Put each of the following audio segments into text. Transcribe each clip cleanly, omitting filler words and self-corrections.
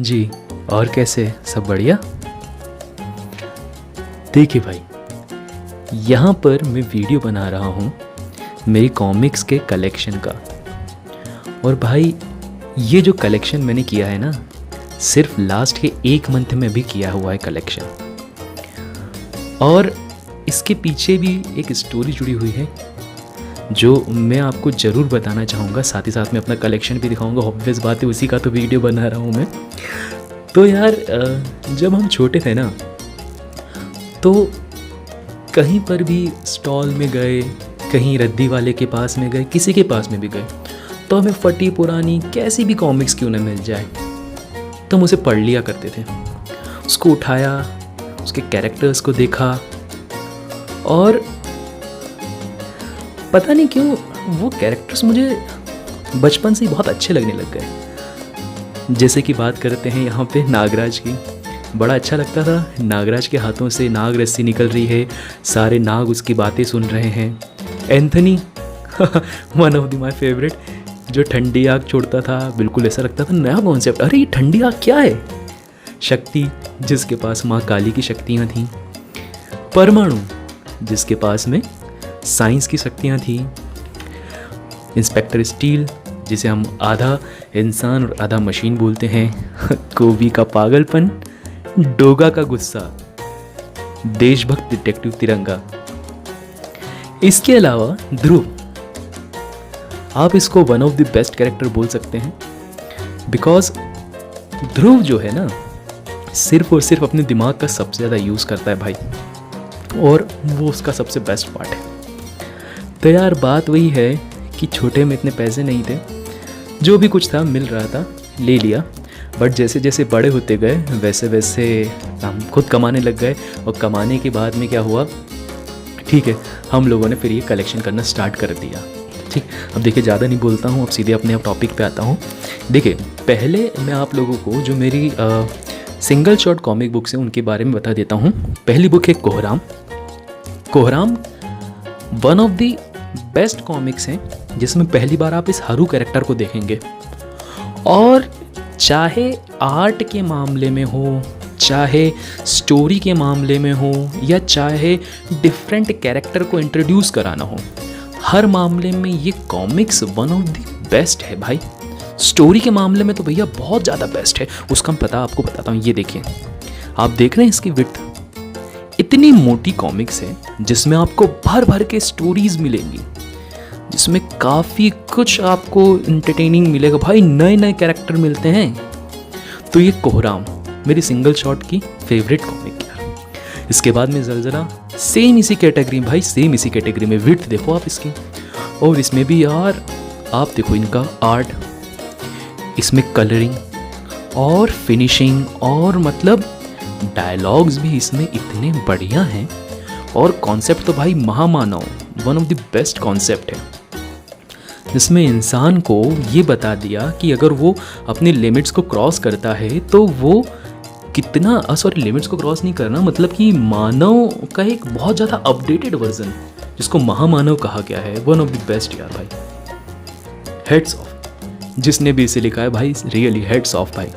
जी। और कैसे, सब बढ़िया? देखिए भाई, यहाँ पर मैं वीडियो बना रहा हूँ मेरी कॉमिक्स के कलेक्शन का। और भाई ये जो कलेक्शन मैंने किया है ना, सिर्फ लास्ट के 1 मंथ में भी किया हुआ है कलेक्शन। और इसके पीछे भी एक स्टोरी जुड़ी हुई है जो मैं आपको ज़रूर बताना चाहूँगा। साथ ही साथ में अपना कलेक्शन भी दिखाऊंगा, ऑब्वियस बात है, उसी का तो वीडियो बना रहा हूँ मैं। तो यार जब हम छोटे थे ना, तो कहीं पर भी स्टॉल में गए, कहीं रद्दी वाले के पास में गए, किसी के पास में भी गए, तो हमें फटी पुरानी कैसी भी कॉमिक्स क्यों ना मिल जाए, तो हम उसे पढ़ लिया करते थे। उसको उठाया, उसके कैरेक्टर्स को देखा, और पता नहीं क्यों वो कैरेक्टर्स मुझे बचपन से ही बहुत अच्छे लगने लग गए। जैसे कि बात करते हैं यहाँ पे नागराज की, बड़ा अच्छा लगता था। नागराज के हाथों से नाग रस्सी निकल रही है, सारे नाग उसकी बातें सुन रहे हैं। Anthony one of the my favourite, जो ठंडी आग छोड़ता था, बिल्कुल ऐसा लगता था नया कॉन्सेप्ट, अरे ये ठंडी आग क्या है। शक्ति, जिसके पास माँ काली की शक्तियाँ थीं। परमाणु, जिसके पास में साइंस की शक्तियाँ थीं। इंस्पेक्टर स्टील, जिसे हम आधा इंसान और आधा मशीन बोलते हैं। कोबी का पागलपन, डोगा का गुस्सा, देशभक्त डिटेक्टिव तिरंगा। इसके अलावा ध्रुव, आप इसको one of the best character बोल सकते हैं, बिकॉज ध्रुव जो है ना, सिर्फ और सिर्फ अपने दिमाग का सबसे ज़्यादा यूज़ करता है भाई, और वो उसका सबसे बेस्ट पार्ट है। तो यार बात वही है कि छोटे में इतने पैसे नहीं थे, जो भी कुछ था मिल रहा था ले लिया। बट जैसे जैसे बड़े होते गए वैसे वैसे हम खुद कमाने लग गए, और कमाने के बाद में क्या हुआ, ठीक है, हम लोगों ने फिर ये कलेक्शन करना स्टार्ट कर दिया। ठीक, अब देखिए ज़्यादा नहीं बोलता हूँ, अब सीधे अपने आप टॉपिक पे आता हूँ। देखिए, पहले मैं आप लोगों को जो मेरी सिंगल शॉट कॉमिक बुक्स हैं उनके बारे में बता देता हूँ। पहली बुक है कोहराम। कोहराम one of the best comics हैं, जिसमें पहली बार आप इस हरू कैरेक्टर को देखेंगे। और चाहे आर्ट के मामले में हो, चाहे स्टोरी के मामले में हो, या चाहे डिफरेंट कैरेक्टर को इंट्रोड्यूस कराना हो, हर मामले में ये comics one of the best है भाई। स्टोरी के मामले में तो भैया बहुत ज़्यादा बेस्ट है, उसका मैं आपको बताता हूँ। ये देखिए, आप देख रहे हैं इसकी विड्थ, इतनी मोटी कॉमिक्स है जिसमें आपको भर भर के स्टोरीज मिलेंगी, जिसमें काफ़ी कुछ आपको इंटरटेनिंग मिलेगा भाई, नए नए कैरेक्टर मिलते हैं। तो ये कोहराम मेरी सिंगल शॉट की फेवरेट कॉमिक है। इसके बाद में ज़लज़ला, सेम इसी कैटेगरी में भाई, सेम इसी कैटेगरी में। विड्थ देखो आप इसकी, और इसमें भी यार आप देखो इनका आर्ट, इसमें कलरिंग और फिनिशिंग, और मतलब डायलॉग्स भी इसमें इतने बढ़िया हैं। और कॉन्सेप्ट तो भाई महामानव, one of the best concept है, जिसमें इंसान को ये बता दिया कि अगर वो अपनी लिमिट्स को क्रॉस करता है तो वो कितना, सॉरी लिमिट्स को क्रॉस नहीं करना, मतलब कि मानव का एक बहुत ज़्यादा अपडेटेड वर्जन, जिसको महामानव कहा गया है। वन ऑफ द बेस्ट यार भाई, हेड्स ऑफ जिसने भी इसे लिखा है भाई, रियली हेड्स ऑफ भाई।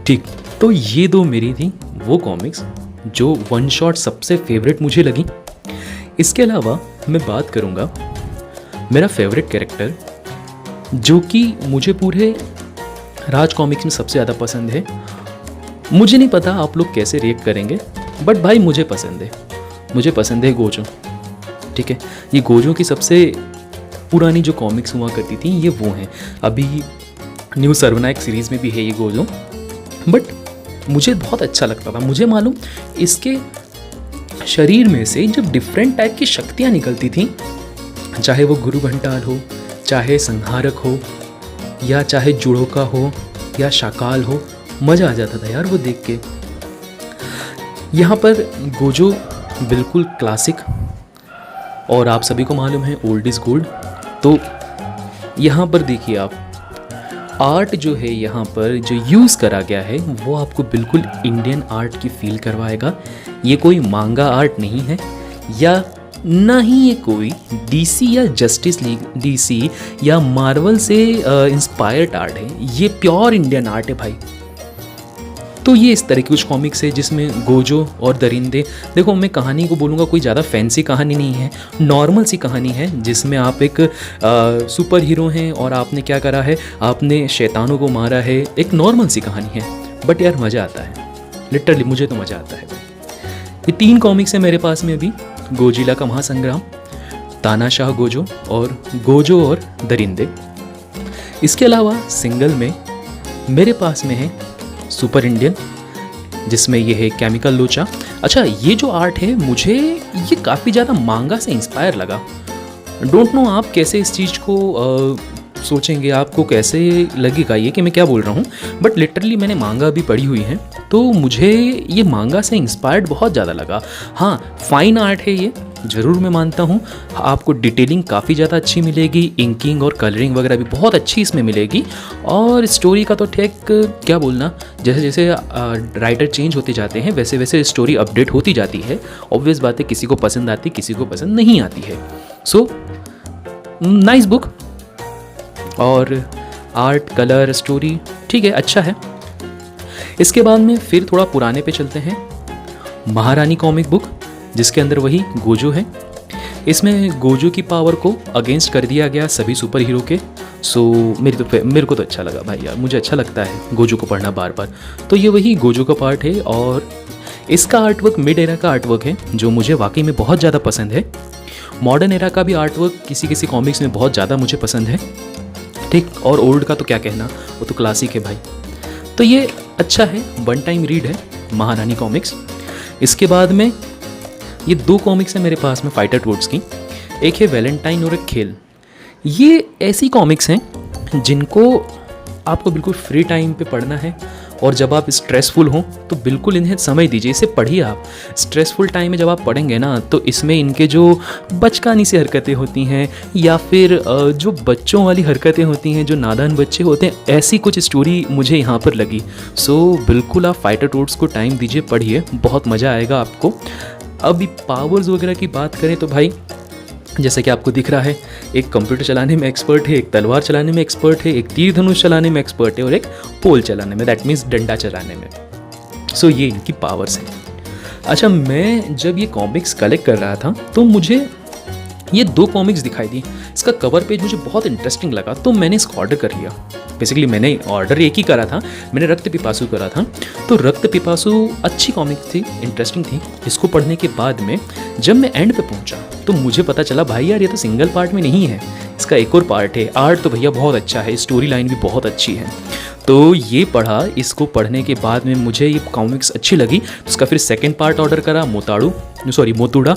ठीक, तो ये दो मेरी थी वो कॉमिक्स जो वन शॉट सबसे फेवरेट मुझे लगी। इसके अलावा मैं बात करूँगा मेरा फेवरेट कैरेक्टर, जो कि मुझे पूरे राज कॉमिक्स में सबसे ज़्यादा पसंद है। मुझे नहीं पता आप लोग कैसे रिएक्ट करेंगे, बट भाई मुझे पसंद है, मुझे पसंद है गोजो। ठीक है, ये गोजो की सबसे पुरानी जो कॉमिक्स हुआ करती थी ये वो हैं। अभी न्यू सर्वनायक सीरीज़ में भी है ये गोजो, बट मुझे बहुत अच्छा लगता था। मुझे मालूम, इसके शरीर में से जब डिफरेंट टाइप की शक्तियाँ निकलती थीं, चाहे वो गुरु घंटाल हो, चाहे संहारक हो, या चाहे जुड़ोका हो, या शाकाल हो, मज़ा आ जाता था यार वो देख के। यहाँ पर गोजो बिल्कुल क्लासिक, और आप सभी को मालूम है ओल्ड इज़ गोल्ड। तो यहाँ पर देखिए आप, आर्ट जो है यहाँ पर जो यूज़ करा गया है वो आपको बिल्कुल इंडियन आर्ट की फील करवाएगा। ये कोई मांगा आर्ट नहीं है, या ना ही ये कोई डीसी या जस्टिस लीग, डीसी या मार्वल से इंस्पायर्ड आर्ट है। ये प्योर इंडियन आर्ट है भाई। तो ये इस तरह की कुछ कॉमिक्स है जिसमें गोजो और दरिंदे, देखो मैं कहानी को बोलूँगा कोई ज़्यादा फैंसी कहानी नहीं है, नॉर्मल सी कहानी है जिसमें आप एक सुपर हीरो हैं और आपने क्या करा है, आपने शैतानों को मारा है, एक नॉर्मल सी कहानी है, बट यार मज़ा आता है, लिटरली मुझे तो मज़ा आता है। ये 3 कॉमिक्स हैं मेरे पास में अभी, गोजिला का महासंग्राम, तानाशाह गोजो और दरिंदे। इसके अलावा सिंगल में मेरे पास में है सुपर इंडियन, जिसमें ये है केमिकल लोचा। अच्छा, ये जो आर्ट है मुझे ये काफ़ी ज़्यादा मांगा से इंस्पायर लगा। डोंट नो आप कैसे इस चीज़ को सोचेंगे, आपको कैसे लगेगा ये कि मैं क्या बोल रहा हूँ, बट लिटरली मैंने मांगा भी पढ़ी हुई है तो मुझे ये मांगा से इंस्पायर्ड बहुत ज़्यादा लगा। हाँ, फाइन आर्ट है ये, ज़रूर मैं मानता हूँ, आपको डिटेलिंग काफ़ी ज़्यादा अच्छी मिलेगी, इंकिंग और कलरिंग वगैरह भी बहुत अच्छी इसमें मिलेगी, और स्टोरी का तो ठीक क्या बोलना, जैसे जैसे राइटर चेंज होते जाते हैं वैसे वैसे स्टोरी अपडेट होती जाती है। ऑब्वियस बात है, किसी को पसंद आती, किसी को पसंद नहीं आती है। सो नाइस बुक, और आर्ट, कलर, स्टोरी ठीक है, अच्छा है। इसके बाद में फिर थोड़ा पुराने पे चलते हैं, महारानी कॉमिक बुक, जिसके अंदर वही गोजो है। इसमें गोजो की पावर को अगेंस्ट कर दिया गया सभी सुपर हीरो के। सो मेरे को तो अच्छा लगा भाई यार, मुझे अच्छा लगता है गोजो को पढ़ना बार बार। तो ये वही गोजो का पार्ट है, और इसका आर्टवर्क मिड एरा का आर्टवर्क है जो मुझे वाकई में बहुत ज़्यादा पसंद है। मॉडर्न एरा का भी आर्टवर्क किसी किसी कॉमिक्स में बहुत ज़्यादा मुझे पसंद है, ठीक, और ओल्ड का तो क्या कहना, वो तो क्लासिक है भाई। तो ये अच्छा है, 1 टाइम रीड है महारानी कॉमिक्स। इसके बाद में ये 2 कॉमिक्स हैं मेरे पास में फाइटर टोड्स की, एक है वैलेंटाइन और एक खेल। ये ऐसी कॉमिक्स हैं जिनको आपको बिल्कुल फ्री टाइम पे पढ़ना है, और जब आप स्ट्रेसफुल हों तो बिल्कुल इन्हें समय दीजिए, इसे पढ़िए आप। स्ट्रेसफुल टाइम में जब आप पढ़ेंगे ना तो इसमें इनके जो बचकानी सी हरकतें होती हैं, या फिर जो बच्चों वाली हरकतें होती हैं, जो नादान बच्चे होते हैं, ऐसी कुछ स्टोरी मुझे यहाँ पर लगी। सो बिल्कुल आप फाइटर टोड्स को टाइम दीजिए, पढ़िए, बहुत मज़ा आएगा आपको। अभी पावर्स वगैरह की बात करें तो भाई जैसे कि आपको दिख रहा है, एक कंप्यूटर चलाने में एक्सपर्ट है, एक तलवार चलाने में एक्सपर्ट है, एक तीर धनुष चलाने में एक्सपर्ट है, और एक पोल चलाने में, दैट मीन्स डंडा चलाने में। सो ये इनकी पावर्स हैं। अच्छा, मैं जब ये कॉमिक्स कलेक्ट कर रहा था तो मुझे ये 2 कॉमिक्स दिखाई दी, इसका कवर पेज मुझे बहुत इंटरेस्टिंग लगा तो मैंने इसको ऑर्डर कर लिया। बेसिकली मैंने ऑर्डर एक ही करा था, मैंने रक्त पिपासु करा था। तो रक्त पिपासु अच्छी कॉमिक थी, इंटरेस्टिंग थी। इसको पढ़ने के बाद में जब मैं एंड पे पहुंचा तो मुझे पता चला भाई यार ये तो सिंगल पार्ट में नहीं है, इसका एक और पार्ट है। आर्ट तो भैया बहुत अच्छा है, स्टोरी लाइन भी बहुत अच्छी है। तो ये पढ़ा, इसको पढ़ने के बाद में मुझे ये कॉमिक्स अच्छी लगी, तो इसका फिर सेकंड पार्ट ऑर्डर करा, मोतुड़ा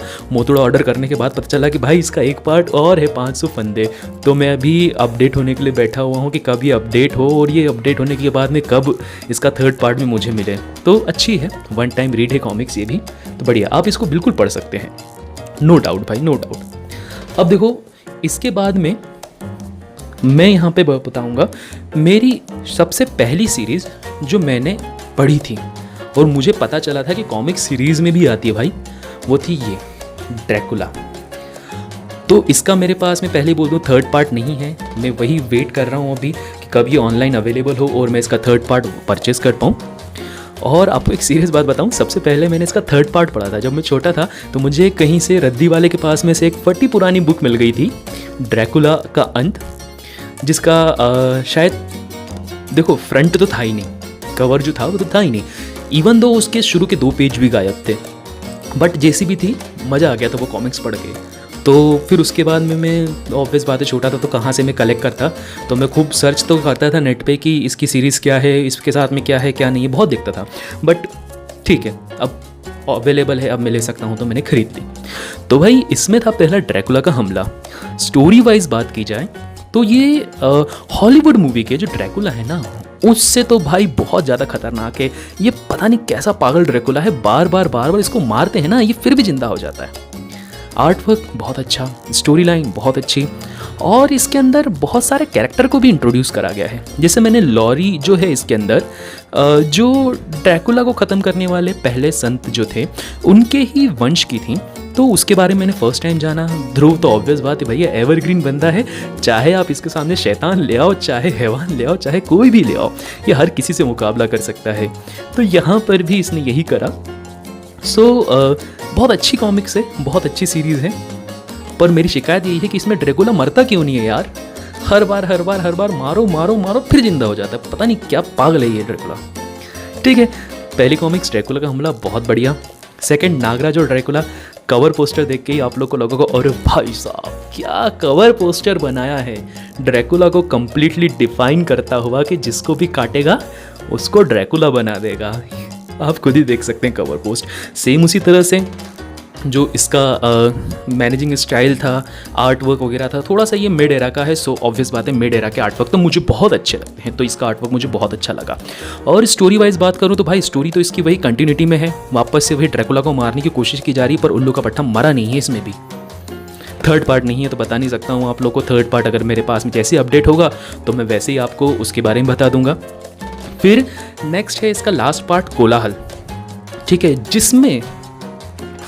ऑर्डर करने के बाद पता चला कि भाई इसका एक पार्ट और है, 500 फंदे। तो मैं अभी अपडेट होने के लिए बैठा हुआ हूँ कि कब ये अपडेट हो, और ये अपडेट होने के बाद में कब इसका 3rd पार्ट में मुझे मिले। तो अच्छी है, 1 टाइम रीड है कॉमिक्स ये भी, तो बढ़िया, आप इसको बिल्कुल पढ़ सकते हैं, नो डाउट भाई, नो डाउट। अब देखो, इसके बाद में मैं यहाँ पे बताऊँगा मेरी सबसे पहली सीरीज़ जो मैंने पढ़ी थी और मुझे पता चला था कि कॉमिक सीरीज़ में भी आती है भाई, वो थी ये ड्रैकुला। तो इसका मेरे पास में पहले बोल दूँ 3rd पार्ट नहीं है, मैं वही वेट कर रहा हूँ अभी कि कब ये ऑनलाइन अवेलेबल हो और मैं इसका 3rd पार्ट परचेस कर पाऊँ। और आपको एक सीरियस बात बताऊं, सबसे पहले मैंने इसका 3rd पार्ट पढ़ा था जब मैं छोटा था, तो मुझे कहीं से रद्दी वाले के पास में से एक फटी पुरानी बुक मिल गई थी, ड्रैकुला का अंत, जिसका शायद देखो फ्रंट तो था ही नहीं, कवर जो था वो तो था ही नहीं, इवन दो उसके शुरू के 2 पेज भी गायब थे, बट जैसी भी थी मज़ा आ गया था वो कॉमिक्स पढ़ के। तो फिर उसके बाद में मैं ऑब्वियस बात है छोटा था तो कहाँ से मैं कलेक्ट करता, तो मैं खूब सर्च तो करता था नेट पे कि इसकी सीरीज़ क्या है, इसके साथ में क्या है क्या नहीं है, बहुत देखता था। बट ठीक है, अब अवेलेबल है, अब मैं ले सकता हूँ, तो मैंने खरीद ली। तो भाई इसमें था पहला ड्रैकुला का हमला। स्टोरी वाइज बात की जाए तो ये हॉलीवुड मूवी के जो ड्रैकुला है ना, उससे तो भाई बहुत ज़्यादा खतरनाक है। ये पता नहीं कैसा पागल ड्रैकुला है, बार बार इसको मारते हैं ना, ये फिर भी जिंदा हो जाता है। आर्टवर्क बहुत अच्छा, स्टोरी लाइन बहुत अच्छी, और इसके अंदर बहुत सारे कैरेक्टर को भी इंट्रोड्यूस करा गया है। जैसे मैंने लॉरी जो है इसके अंदर, जो ड्रैकुला को ख़त्म करने वाले पहले संत जो थे उनके ही वंश की थी, तो उसके बारे में मैंने फर्स्ट टाइम जाना। ध्रुव तो ऑब्वियस बात है भैया, एवरग्रीन बंदा है, चाहे आप इसके सामने शैतान ले आओ, चाहे हैवान ले आओ, चाहे कोई भी ले आओ, ये हर किसी से मुकाबला कर सकता है। तो यहाँ पर भी इसने यही करा। बहुत अच्छी कॉमिक्स है, बहुत अच्छी सीरीज़ है, पर मेरी शिकायत यही है कि इसमें ड्रैकुला मरता क्यों नहीं है यार। हर बार मारो मारो मारो फिर जिंदा हो जाता है, पता नहीं क्या पागल है ये ड्रैकुला। ठीक है, पहली कॉमिक्स ड्रैकुला का हमला बहुत बढ़िया। सेकंड नागराज और ड्रैकुला, कवर पोस्टर देख के ही आप लोग को लगोगा अरे भाई साहब क्या कवर पोस्टर बनाया है, ड्रैकुला को कंप्लीटली डिफाइन करता हुआ कि जिसको भी काटेगा उसको ड्रैकुला बना देगा। आप खुद ही देख सकते हैं कवर पोस्ट। सेम उसी तरह से जो इसका मैनेजिंग स्टाइल था, आर्ट वर्क वगैरह था, थोड़ा सा ये मिड एरा का है। सो ऑब्वियस बात है मिड एरा के आर्ट वर्क तो मुझे बहुत अच्छे लगते हैं, तो इसका आर्ट वर्क मुझे बहुत अच्छा लगा। और स्टोरी वाइज बात करूँ तो भाई स्टोरी तो इसकी वही कंटिन्यूटी में है, वापस से वही ड्रैकुला को मारने की कोशिश की जा रही है, पर उल्लू का पट्टा मरा नहीं है इसमें भी। थर्ड पार्ट नहीं है तो बता नहीं सकता हूँ आप लोग को। थर्ड पार्ट अगर मेरे पास में जैसे अपडेट होगा तो मैं वैसे ही आपको उसके बारे में बता दूंगा। फिर नेक्स्ट है इसका लास्ट पार्ट कोलाहल, ठीक है, जिसमें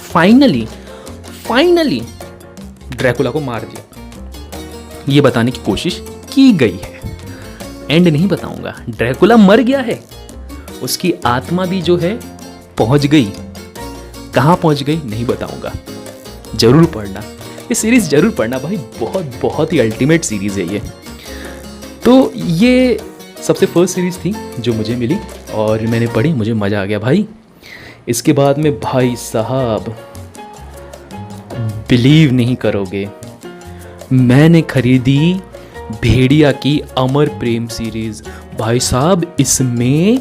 फाइनली ड्रैकुला को मार दिया, ये बताने की कोशिश की गई है। एंड नहीं बताऊंगा, ड्रैकुला मर गया है, उसकी आत्मा भी जो है पहुंच गई। कहां पहुंच गई नहीं बताऊंगा, जरूर पढ़ना ये सीरीज, जरूर पढ़ना भाई, बहुत ही अल्टीमेट सीरीज है ये। तो ये सबसे फर्स्ट सीरीज थी जो मुझे मिली और मैंने पढ़ी, मुझे मज़ा आ गया भाई। इसके बाद में भाई साहब बिलीव नहीं करोगे, मैंने खरीदी भेड़िया की अमर प्रेम सीरीज। भाई साहब इसमें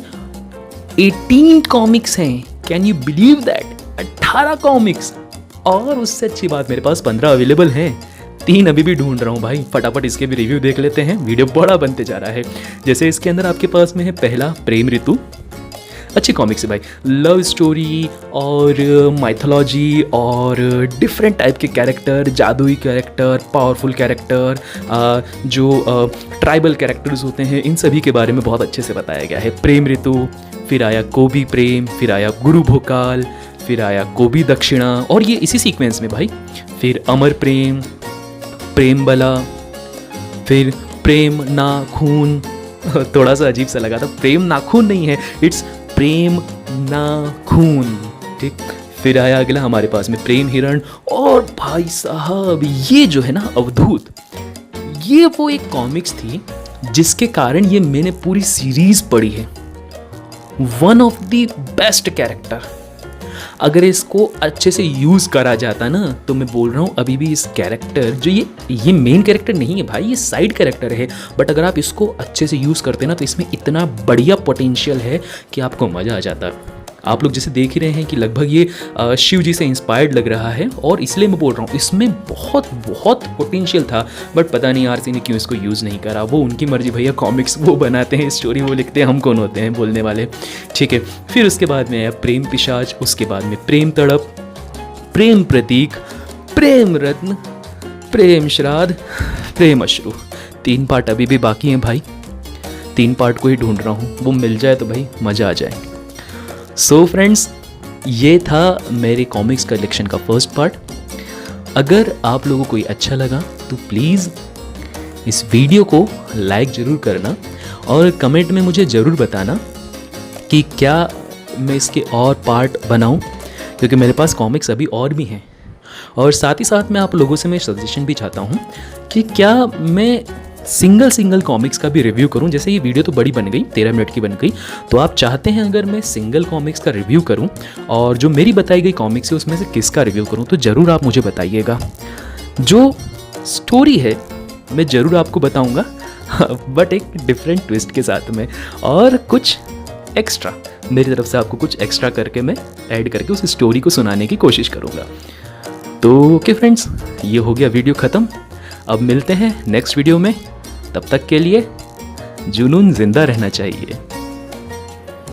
18 कॉमिक्स हैं, can you believe that, 18 comics. और उससे अच्छी बात मेरे पास 15 अवेलेबल हैं, 3 अभी भी ढूंढ रहा हूँ भाई। फटाफट इसके भी रिव्यू देख लेते हैं, वीडियो बड़ा बनते जा रहा है। जैसे इसके अंदर आपके पास में है पहला प्रेम ऋतु, अच्छी कॉमिक्स है भाई, लव स्टोरी और माइथोलॉजी और डिफरेंट टाइप के कैरेक्टर, जादुई कैरेक्टर, पावरफुल कैरेक्टर, जो ट्राइबल कैरेक्टर्स होते हैं, इन सभी के बारे में बहुत अच्छे से बताया गया है। प्रेम ऋतु, फिर आया कोबी प्रेम, फिर आया गुरु भोकाल, फिर आया कोबी दक्षिणा, और ये इसी सीक्वेंस में भाई। फिर अमर प्रेम, प्रेम बला, फिर प्रेम नाखून, थोड़ा सा अजीब सा लगा था, प्रेम नाखून नहीं है, इट्स प्रेम नाखून, ठीक। फिर आया अगला हमारे पास में प्रेम हिरण, और भाई साहब ये जो है ना अवधूत, ये वो एक कॉमिक्स थी जिसके कारण ये मैंने पूरी सीरीज पढ़ी है। One of the best character, अगर इसको अच्छे से यूज़ करा जाता ना, तो मैं बोल रहा हूँ अभी भी इस कैरेक्टर जो ये मेन कैरेक्टर नहीं है भाई, ये साइड कैरेक्टर है, बट अगर आप इसको अच्छे से यूज़ करते ना तो इसमें इतना बढ़िया पोटेंशियल है कि आपको मज़ा आ जाता। आप लोग जैसे देख ही रहे हैं कि लगभग ये शिव जी से इंस्पायर्ड लग रहा है, और इसलिए मैं बोल रहा हूँ इसमें बहुत पोटेंशियल था, बट पता नहीं आरसी ने क्यों इसको यूज़ नहीं करा। वो उनकी मर्जी भैया, कॉमिक्स वो बनाते हैं, स्टोरी वो लिखते हैं, हम कौन होते हैं बोलने वाले, ठीक है। फिर उसके बाद में आया प्रेम पिशाच, उसके बाद में प्रेम तड़प, प्रेम प्रतीक, प्रेम रत्न, प्रेम श्राद्ध, प्रेम अश्रु। 3 पार्ट अभी भी बाकी हैं भाई, 3 पार्ट को ही ढूंढ रहा हूँ, वो मिल जाए तो भाई मज़ा आ जाए। सो फ्रेंड्स, ये था मेरे कॉमिक्स कलेक्शन का फर्स्ट पार्ट। अगर आप लोगों को ये अच्छा लगा तो प्लीज़ इस वीडियो को लाइक ज़रूर करना और कमेंट में मुझे ज़रूर बताना कि क्या मैं इसके और पार्ट बनाऊं, क्योंकि मेरे पास कॉमिक्स अभी और भी हैं। और साथ ही साथ मैं आप लोगों से मैं सजेशन भी चाहता हूं कि क्या मैं सिंगल कॉमिक्स का भी रिव्यू करूं। जैसे ये वीडियो तो बड़ी बन गई, 13 मिनट की बन गई, तो आप चाहते हैं अगर मैं सिंगल कॉमिक्स का रिव्यू करूं और जो मेरी बताई गई कॉमिक्स है उसमें से किसका रिव्यू करूं, तो ज़रूर आप मुझे बताइएगा। जो स्टोरी है मैं ज़रूर आपको बताऊंगा, बट एक डिफरेंट ट्विस्ट के साथ में, और कुछ एक्स्ट्रा मेरी तरफ से आपको कुछ एक्स्ट्रा करके मैं ऐड करके उस स्टोरी को सुनाने की कोशिश करूँगा। तो ओके फ्रेंड्स, ये हो गया वीडियो ख़त्म। अब मिलते हैं नेक्स्ट वीडियो में, तब तक के लिए जुनून जिंदा रहना चाहिए।